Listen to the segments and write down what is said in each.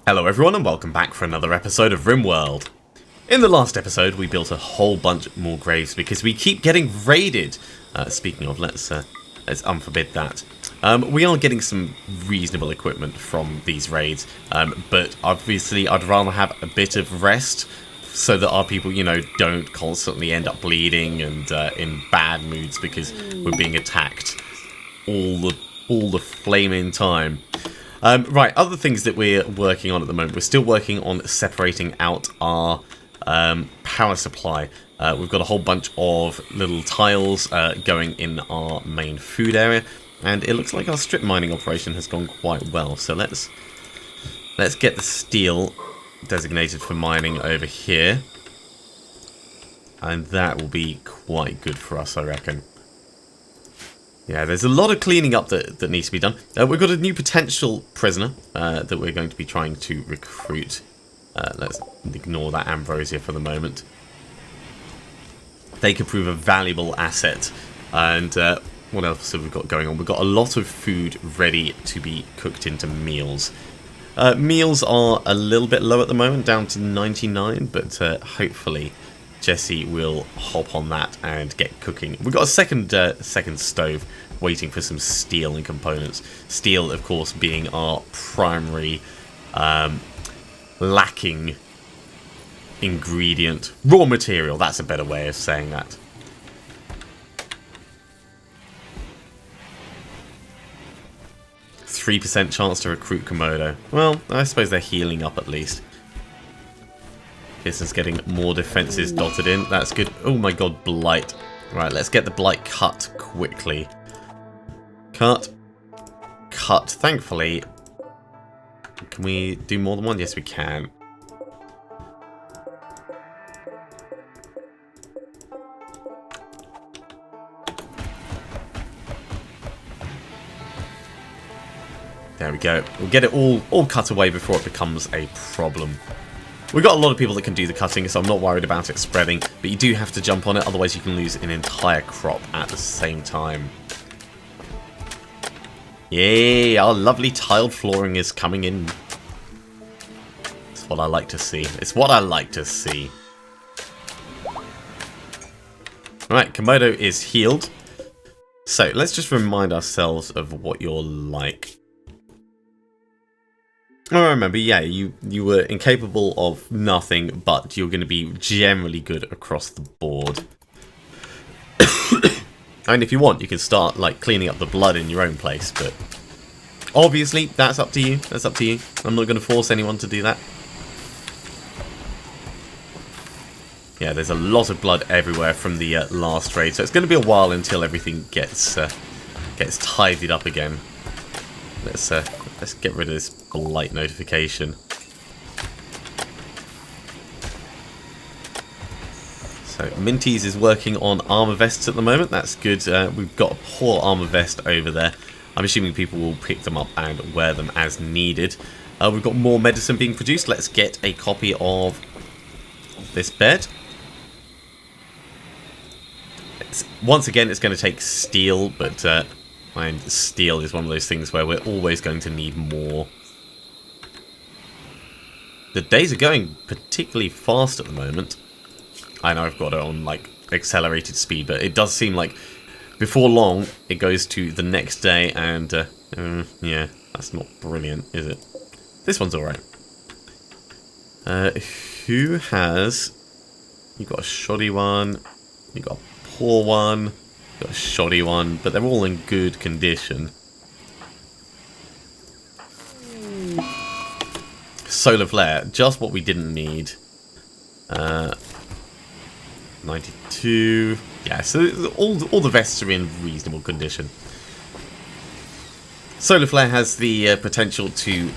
Hello everyone and welcome back for another episode of RimWorld. In the last episode we built a whole bunch more graves because we keep getting raided. Speaking of, let's unforbid that. We are getting some reasonable equipment from these raids, but obviously I'd rather have a bit of rest so that our people, don't constantly end up bleeding and in bad moods because we're being attacked all the flaming time. Right, other things that we're working on at the moment. We're still working on separating out our power supply. We've got a whole bunch of little tiles going in our main food area, and it looks like our strip mining operation has gone quite well. So let's get the steel designated for mining over here, and that will be quite good for us, I reckon. Yeah, there's a lot of cleaning up that needs to be done. We've got a new potential prisoner that we're going to be trying to recruit. Let's ignore that ambrosia for the moment. They could prove a valuable asset. And what else have we got going on? We've got a lot of food ready to be cooked into meals. Meals are a little bit low at the moment, down to 99, but hopefully Jesse will hop on that and get cooking. We've got a second stove waiting for some steel and components. Steel, of course, being our primary lacking ingredient. Raw material, that's a better way of saying that. %3 chance to recruit Komodo. Well, I suppose they're healing up at least. This is getting more defenses dotted in. That's good. Oh my god, blight. Right, let's get the blight cut quickly. Cut. Cut. Thankfully. Can we do more than one? Yes, we can. There we go. We'll get it all cut away before it becomes a problem. We've got a lot of people that can do the cutting, so I'm not worried about it spreading, but you do have to jump on it, otherwise you can lose an entire crop at the same time. Yay, our lovely tiled flooring is coming in. It's what I like to see. It's what I like to see. Alright, Komodo is healed. So, let's just remind ourselves of what you're like. I remember, yeah, you were incapable of nothing, but you're going to be generally good across the board. And if you want, you can start like cleaning up the blood in your own place, but obviously that's up to you. That's up to you. I'm not going to force anyone to do that. Yeah, there's a lot of blood everywhere from the last raid, so it's going to be a while until everything gets tidied up again. Let's get rid of this blight notification. So Minties is working on armor vests at the moment. That's good. We've got a poor armor vest over there. I'm assuming people will pick them up and wear them as needed. We've got more medicine being produced. Let's get a copy of this bed. Once again, it's going to take steel, but and steel is one of those things where we're always going to need more. The days are going particularly fast at the moment. I know I've got it on like accelerated speed, but it does seem like before long it goes to the next day, and yeah, that's not brilliant, is it? This one's alright. Who has... You've got a shoddy one, you've got a poor one, you've got a shoddy one, but they're all in good condition. Solar flare, just what we didn't need. 92. Yeah, so all the vests are in reasonable condition. Solar flare has the potential to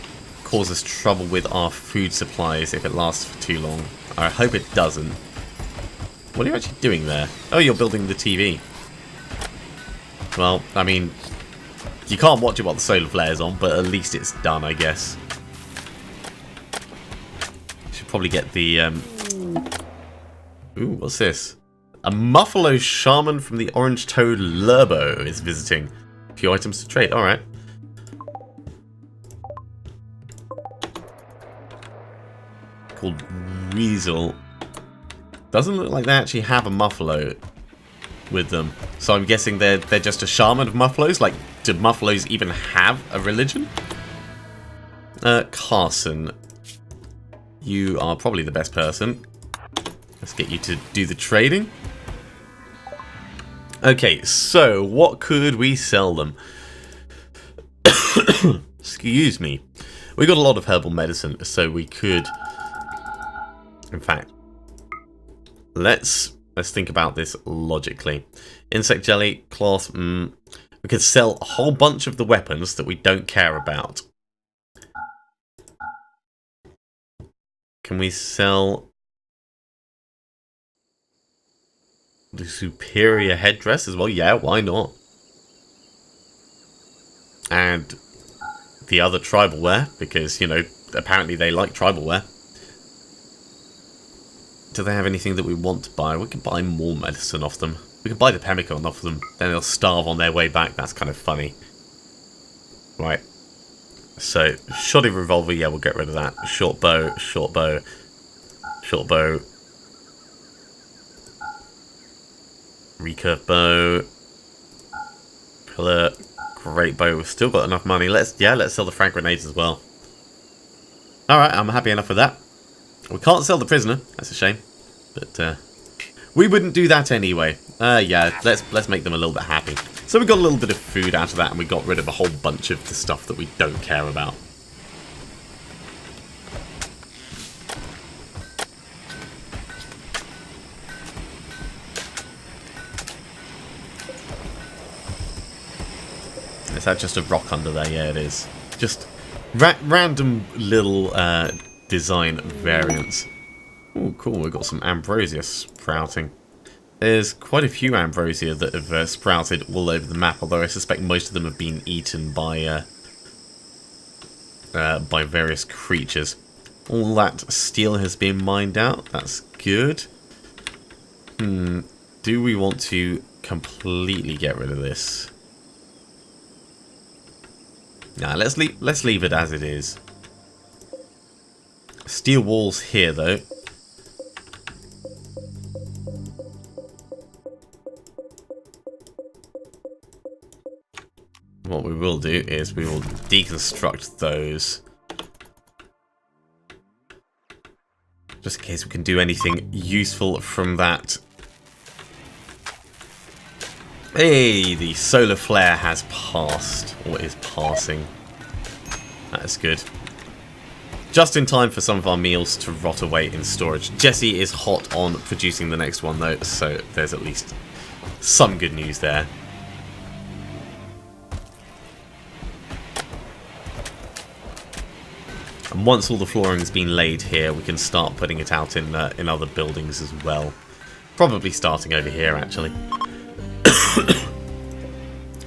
cause us trouble with our food supplies if it lasts for too long. I hope it doesn't. What are you actually doing there? Oh, you're building the TV. Well, I mean, you can't watch it while the solar flare's on, but at least it's done, I guess. Should probably get the... Ooh, what's this? A Muffalo Shaman from the Orange Toad Lurbo is visiting. A few items to trade, alright. called Weasel. Doesn't look like they actually have a muffalo with them. So I'm guessing they're just a shaman of muffalos. Like, do muffalos even have a religion? Carson, you are probably the best person. Let's get you to do the trading. Okay, so what could we sell them? Excuse me. We got a lot of herbal medicine, so we could... In fact, let's think about this logically. Insect jelly, cloth, we could sell a whole bunch of the weapons that we don't care about. Can we sell the superior headdress as well? Yeah, why not? And the other tribal wear, because, you know, apparently they like tribal wear. Do they have anything that we want to buy? We can buy more medicine off them. We can buy the pemmican off them. Then they'll starve on their way back. That's kind of funny. Right. So, shoddy revolver, yeah, we'll get rid of that. Short bow, short bow, short bow. Recurve bow. Pillar. Great bow. We've still got enough money. Let's sell the frag grenades as well. Alright, I'm happy enough with that. We can't sell the prisoner. That's a shame. But we wouldn't do that anyway. Yeah, let's make them a little bit happy. So we got a little bit of food out of that, and we got rid of a whole bunch of the stuff that we don't care about. Is that just a rock under there? Yeah, it is. Just random little design variants. Oh, cool. We've got some ambrosia sprouting. There's quite a few ambrosia that have sprouted all over the map, although I suspect most of them have been eaten by various creatures. All that steel has been mined out. That's good. Do we want to completely get rid of this? Nah, let's leave it as it is. Steel walls here, though. What we will do is we will deconstruct those. Just in case we can do anything useful from that. Hey, the solar flare has passed, or is passing. That is good. Just in time for some of our meals to rot away in storage. Jesse is hot on producing the next one, though, so there's at least some good news there. And once all the flooring's been laid here, we can start putting it out in other buildings as well. Probably starting over here, actually.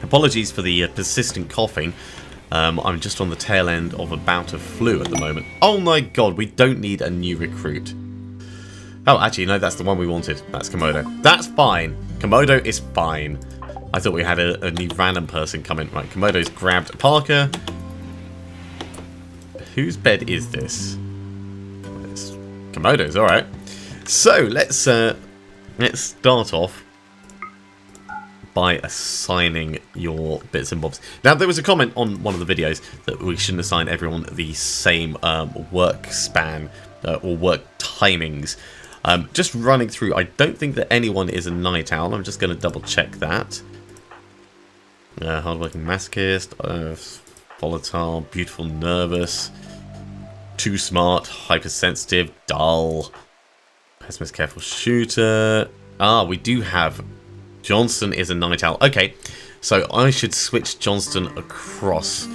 Apologies for the persistent coughing. I'm just on the tail end of a bout of flu at the moment. Oh my god, we don't need a new recruit. Oh, actually, no, that's the one we wanted. That's Komodo. That's fine. Komodo is fine. I thought we had a new random person come in. Right, Komodo's grabbed Parker. Whose bed is this? It's Komodo's, alright. So, let's start off by assigning your bits and bobs. Now, there was a comment on one of the videos that we shouldn't assign everyone the same work span or work timings. Just running through, I don't think that anyone is a night owl. I'm just going to double check that. Hardworking masochist, volatile, beautiful, nervous, too smart, hypersensitive, dull, pessimist, careful shooter. Ah, we do have Johnston is a night owl. Okay, so I should switch Johnston across.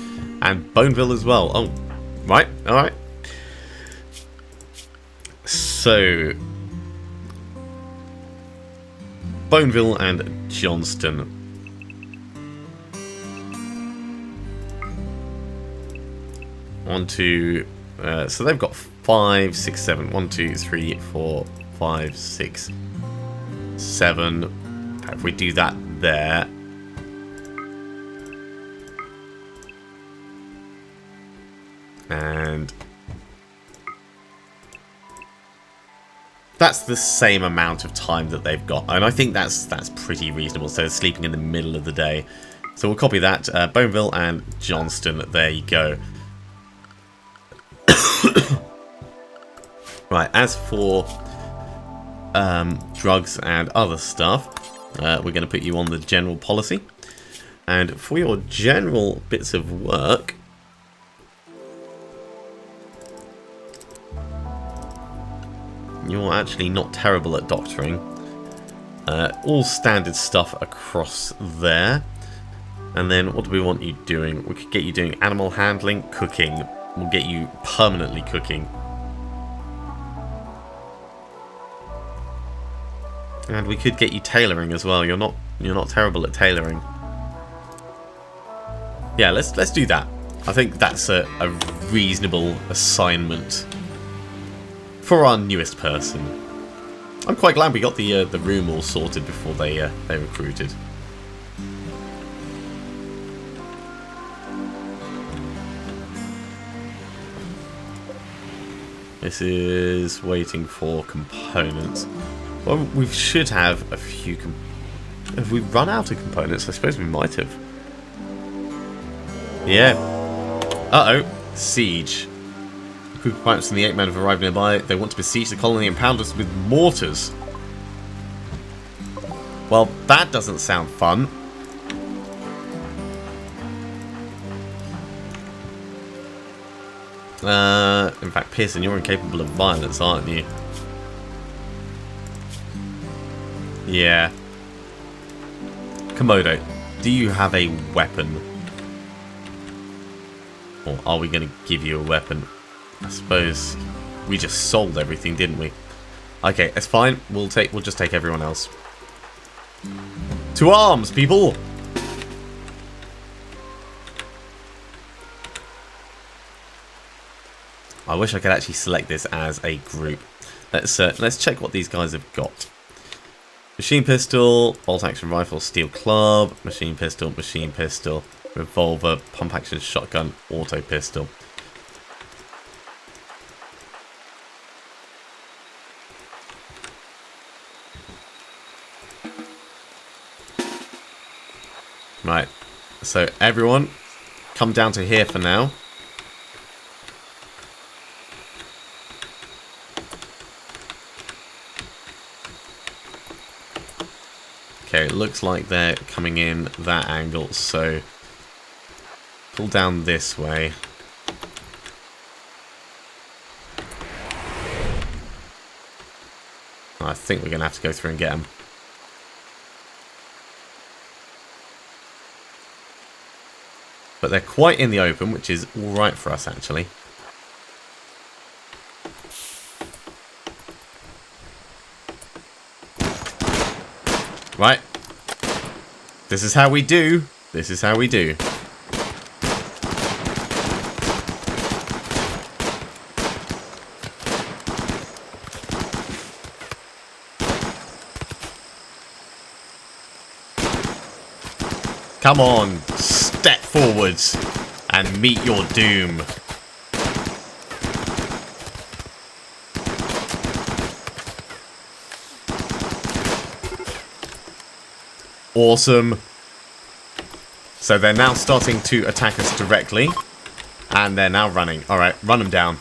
And Boneville as well. Oh, right, alright. So, Boneville and Johnston. One, two. So they've got 5, 6, 7. 1, 2, 3, 4, 5, 6, 7. If we do that there. And That's the same amount of time that they've got, and I think that's pretty reasonable. So sleeping in the middle of the day. So we'll copy that. Boneville and Johnston. There you go. Right. As for drugs and other stuff, we're going to put you on the general policy. And for your general bits of work, you're actually not terrible at doctoring. All standard stuff across there. And then what do we want you doing? We could get you doing animal handling, cooking. We'll get you permanently cooking. And we could get you tailoring as well. You're not terrible at tailoring. Yeah, let's do that. I think that's a reasonable assignment for our newest person. I'm quite glad we got the room all sorted before they recruited. This is waiting for components. Well, we should have a few. Have we run out of components? I suppose we might have. Yeah. Uh-oh. Siege. Group of pirates and the 8 men have arrived nearby. They want to besiege the colony and pound us with mortars. Well, that doesn't sound fun. In fact, Pearson, you're incapable of violence, aren't you? Yeah. Komodo, do you have a weapon? Or are we going to give you a weapon? I suppose we just sold everything, didn't we? Okay, that's fine. We'll just take everyone else. To arms, people! I wish I could actually select this as a group. Let's check what these guys have got. Machine pistol, bolt action rifle, steel club, machine pistol, revolver, pump action shotgun, auto pistol. Right, so everyone, come down to here for now. Okay, it looks like they're coming in that angle, so pull down this way. I think we're going to have to go through and get them. But they're quite in the open, which is alright for us, actually. Right. This is how we do. This is how we do. Come on, step forwards and meet your doom. Awesome. So they're now starting to attack us directly. And they're now running. Alright, run them down.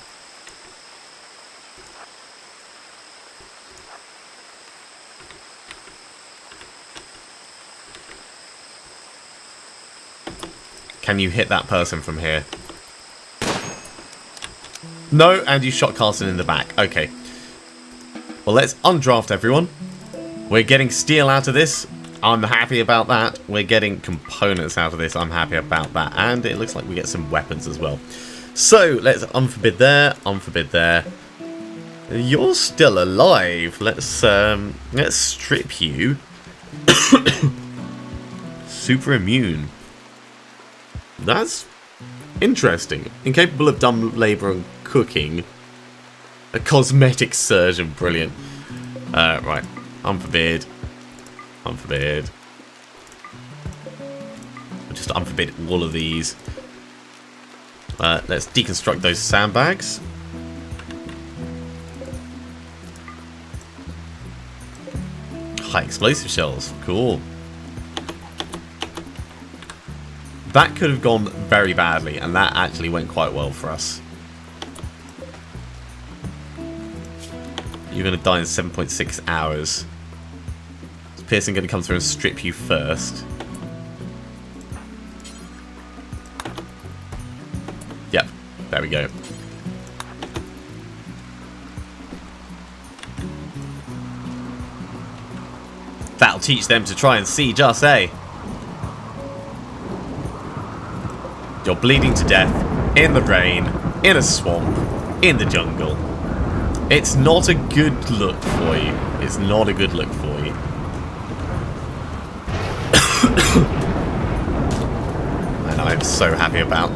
Can you hit that person from here? No, and you shot Carson in the back. Okay. Well, let's undraft everyone. We're getting steel out of this. I'm happy about that. We're getting components out of this. I'm happy about that. And it looks like we get some weapons as well. So, let's unforbid there. Unforbid there. You're still alive. Let's strip you. Super immune. That's interesting. Incapable of dumb labour and cooking. A cosmetic surgeon. Brilliant. Right. Unforbid. Unforbid. We'll just unforbid all of these. Let's deconstruct those sandbags. high explosive shells. Cool. That could have gone very badly, and that actually went quite well for us. You're going to die in 7.6 hours. Is Pearson going to come through and strip you first? Yep, there we go. That'll teach them to try and siege us, eh? You're bleeding to death, in the rain, in a swamp, in the jungle. It's not a good look for you. It's not a good look for you. And I'm so happy about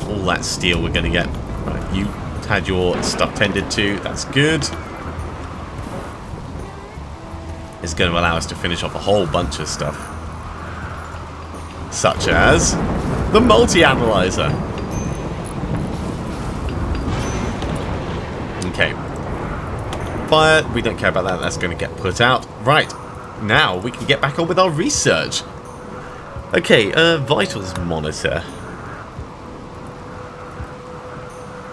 all that steel we're going to get. Right, you had your stuff tended to. That's good. It's going to allow us to finish off a whole bunch of stuff. Such as the multi-analyzer. Okay. Fire, we don't care about that. That's going to get put out. Right. Now we can get back on with our research. Okay, vitals monitor.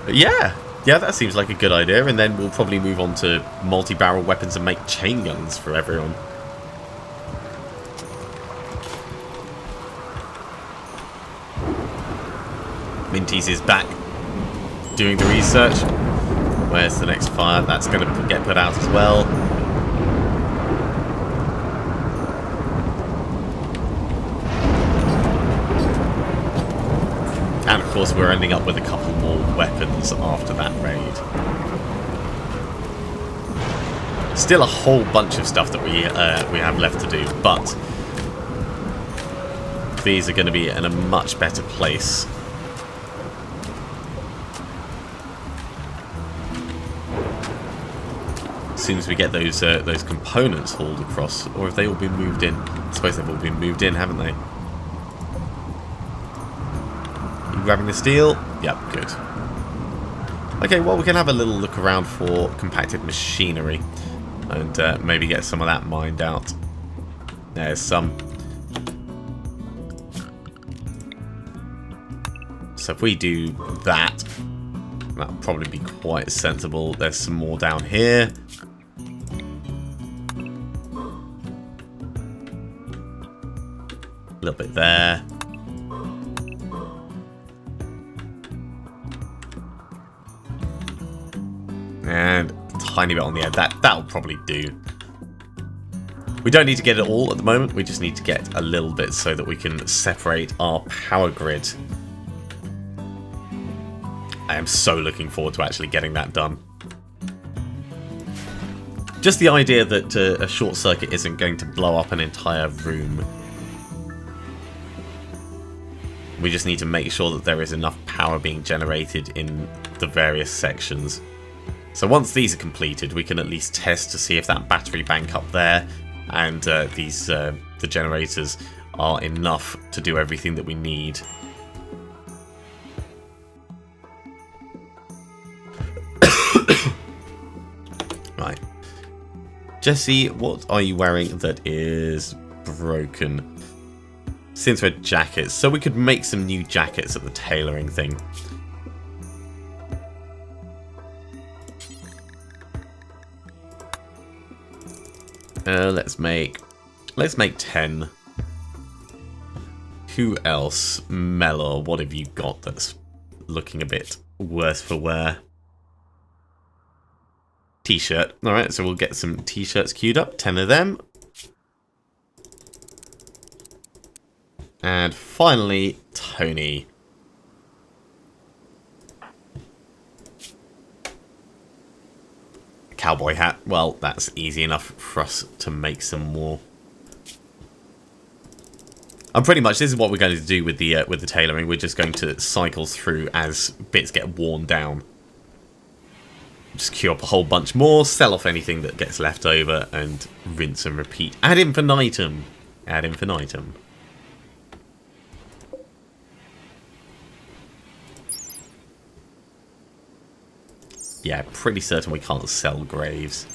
Yeah, that seems like a good idea. And then we'll probably move on to multi-barrel weapons and make chain guns for everyone. Minties is back doing the research. Where's the next fire? That's going to get put out as well. And of course we're ending up with a couple more weapons after that raid. Still a whole bunch of stuff that we have left to do, but these are going to be in a much better place. As soon as we get those components hauled across, or have they all been moved in? I suppose they've all been moved in, haven't they? You grabbing the steel? Yep, good. Okay, well we can have a little look around for compacted machinery, and maybe get some of that mined out. There's some. So if we do that, that'll probably be quite sensible. There's some more down here. A little bit there. And a tiny bit on the end. That'll probably do. We don't need to get it all at the moment. We just need to get a little bit so that we can separate our power grid. I am so looking forward to actually getting that done. Just the idea that a short circuit isn't going to blow up an entire room. We just need to make sure that there is enough power being generated in the various sections. So once these are completed, we can at least test to see if that battery bank up there and the generators are enough to do everything that we need. Right. Jesse, what are you wearing that is broken? Synthread jackets. So we could make some new jackets at the tailoring thing. Let's make 10. Who else? Mellor, what have you got that's looking a bit worse for wear? T-shirt. Alright, so we'll get some t-shirts queued up. 10 of them. And finally, Tony. Cowboy hat. Well, that's easy enough for us to make some more. And pretty much this is what we're going to do with the tailoring. We're just going to cycle through as bits get worn down. Just queue up a whole bunch more, sell off anything that gets left over, and rinse and repeat. Ad infinitum. Ad infinitum. Yeah, pretty certain we can't sell graves.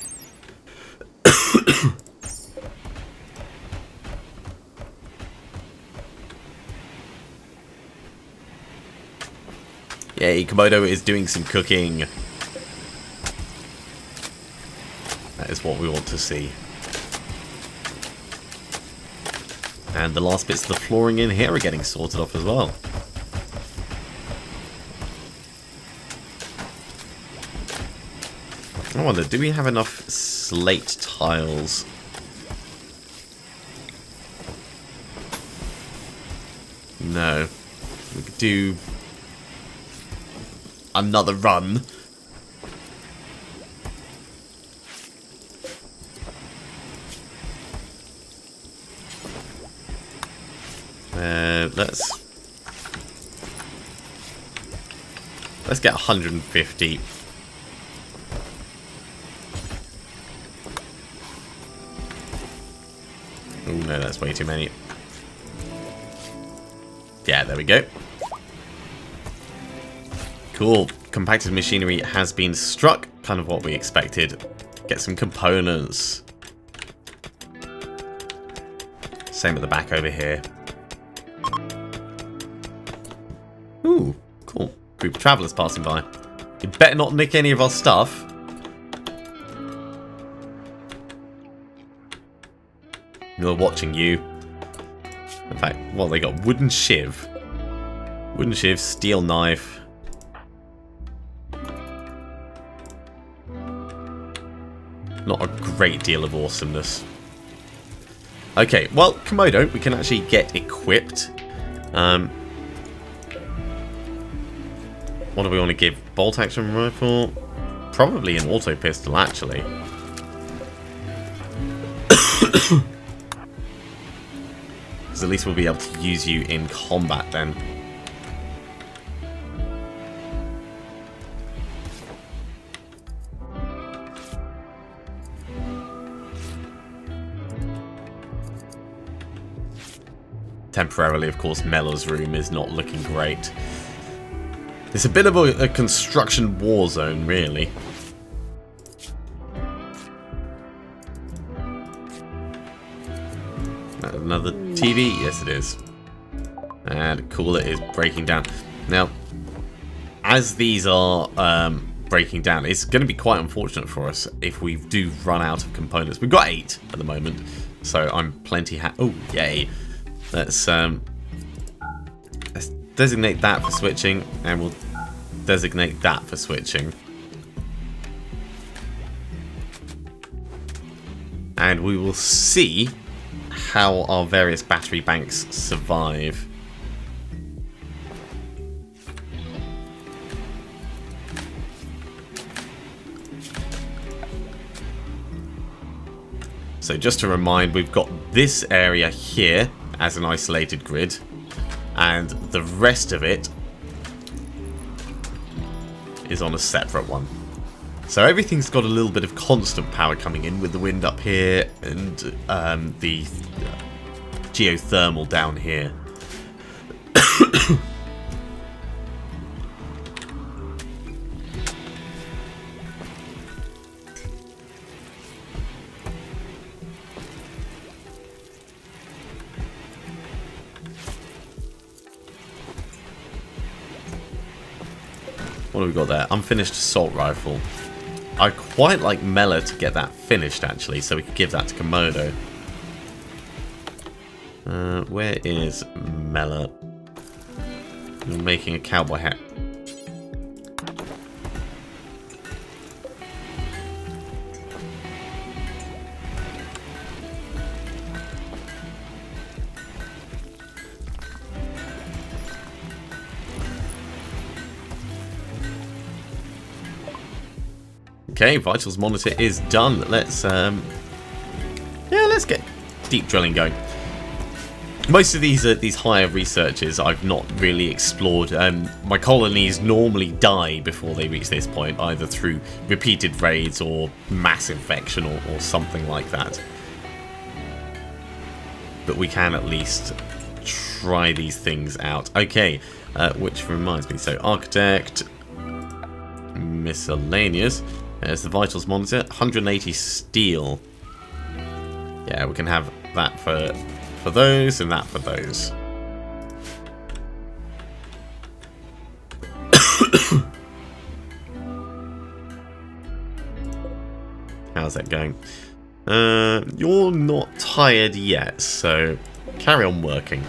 Yay, Komodo is doing some cooking. That is what we want to see. And the last bits of the flooring in here are getting sorted off as well. I wonder, do we have enough slate tiles? No. We could do another run. Let's get 150. Oh no, that's way too many. Yeah, there we go. Cool. Compacted machinery has been struck. Kind of what we expected. Get some components. Same at the back over here. Ooh, cool. Group of travellers passing by. You better not nick any of our stuff. We're watching you. In fact, well, they got wooden shiv. Wooden shiv, steel knife. Not a great deal of awesomeness. Okay, well, Komodo, we can actually get equipped. What do we want to give? Bolt action rifle? Probably an auto pistol, actually. Because at least we'll be able to use you in combat then. Temporarily, of course, Mella's room is not looking great. It's a bit of a construction war zone, really. Another TV? Yes, it is. And cool, it is breaking down. Now, as these are breaking down, it's going to be quite unfortunate for us if we do run out of components. We've got 8 at the moment, so I'm plenty oh, yay. Let's designate that for switching, and we'll designate that for switching. And we will see how our various battery banks survive. So just to remind, we've got this area here as an isolated grid, and the rest of it is on a separate one. So everything's got a little bit of constant power coming in with the wind up here and the geothermal down here. What have we got there? Unfinished assault rifle. I quite like Mela to get that finished, actually, so we could give that to Komodo. Where is Mela? You're making a cowboy hat. Okay, vitals monitor is done. Let's let's get deep drilling going. Most of these higher researches I've not really explored. My colonies normally die before they reach this point, either through repeated raids or mass infection or something like that. But we can at least try these things out. Okay, which reminds me, so architect, miscellaneous. There's the vitals monitor, 180 steel. Yeah, we can have that for those and that for those. How's that going? You're not tired yet, so carry on working.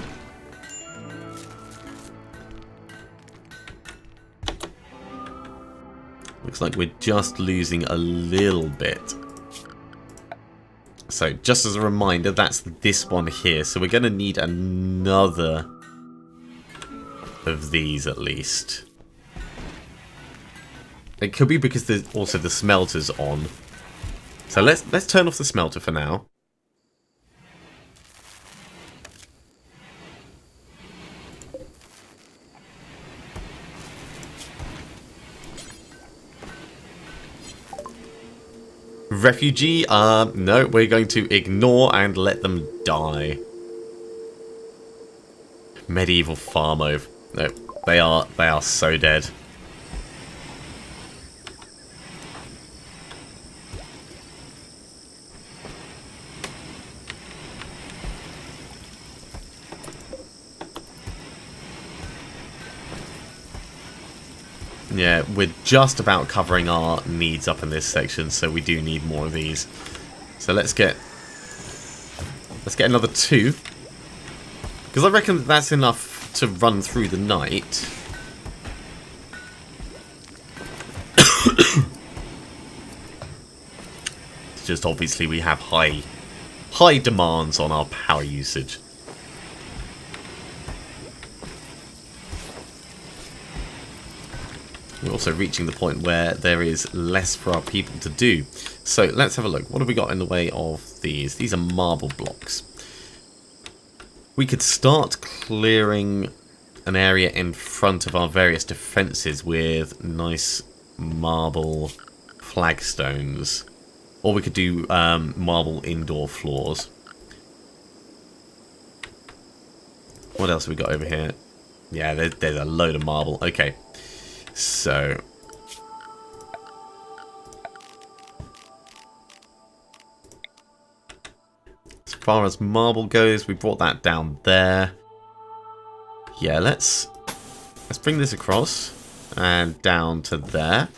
Looks like we're just losing a little bit. So, just as a reminder, that's this one here. So we're going to need another of these at least. It could be because there's also the smelter's on. So let's turn off the smelter for now. Refugee, no, we're going to ignore and let them die. Medieval farm oaf. No, they are so dead. Yeah, we're just about covering our needs up in this section, so we do need more of these. So let's get another 2. Because I reckon that's enough to run through the night. It's just obviously we have high demands on our power usage. We're also reaching the point where there is less for our people to do. So let's have a look. What have we got in the way of these? These are marble blocks. We could start clearing an area in front of our various defences with nice marble flagstones. Or we could do marble indoor floors. What else have we got over here? Yeah, there's a load of marble. Okay. So, as far as marble goes, we brought that down there. Yeah, let's bring this across and down to there.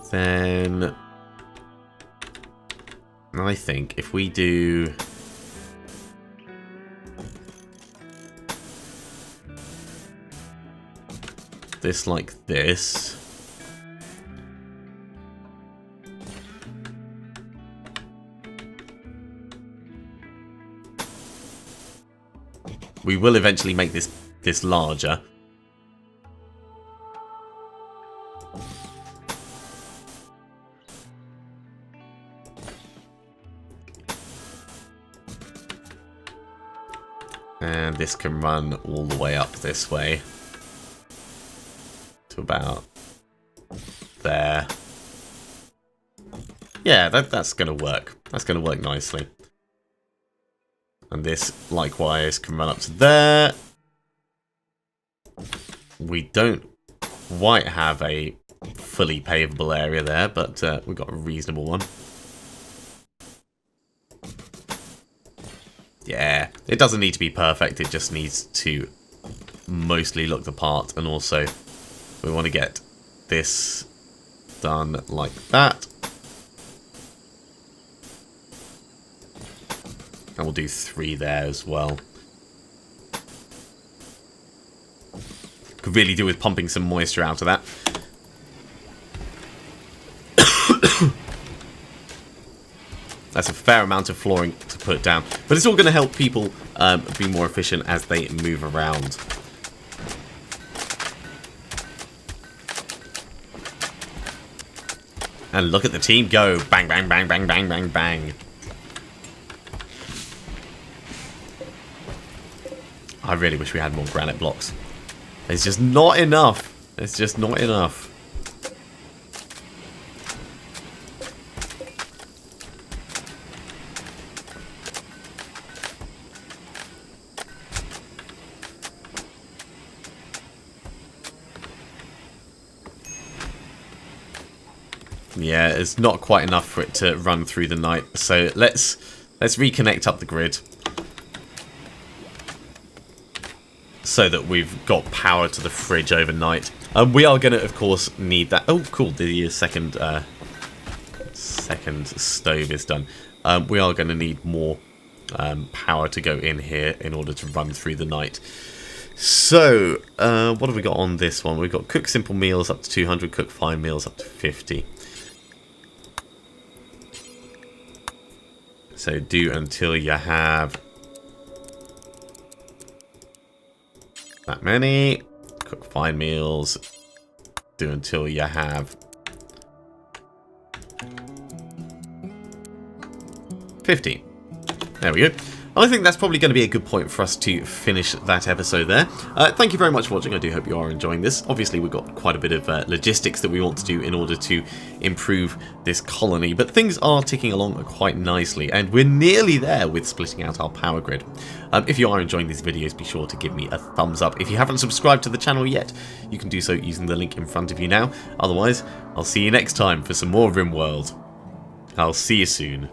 Then I think if we do this like this, we will eventually make this larger. And this can run all the way up this way. About there. Yeah, that's going to work. That's going to work nicely. And this, likewise, can run up to there. We don't quite have a fully pavable area there, but we've got a reasonable one. Yeah, it doesn't need to be perfect. It just needs to mostly look the part, and also we want to get this done like that. And we'll do 3 there as well. Could really do with pumping some moisture out of that. That's a fair amount of flooring to put down. But it's all going to help people be more efficient as they move around. And look at the team go. Bang, bang, bang, bang, bang, bang, bang. I really wish we had more granite blocks. It's just not enough. It's just not enough. Yeah, it's not quite enough for it to run through the night. So let's reconnect up the grid so that we've got power to the fridge overnight. We are going to, of course, need that. Oh, cool. The second stove is done. We are going to need more power to go in here in order to run through the night. So, what have we got on this one? We've got cook simple meals up to 200, cook fine meals up to 50. So do until you have that many. Cook fine meals. Do until you have 50. There we go. And I think that's probably going to be a good point for us to finish that episode there. Thank you very much for watching. I do hope you are enjoying this. Obviously, we've got quite a bit of logistics that we want to do in order to improve this colony, but things are ticking along quite nicely, and we're nearly there with splitting out our power grid. If you are enjoying these videos, be sure to give me a thumbs up. If you haven't subscribed to the channel yet, you can do so using the link in front of you now. Otherwise, I'll see you next time for some more RimWorld. I'll see you soon.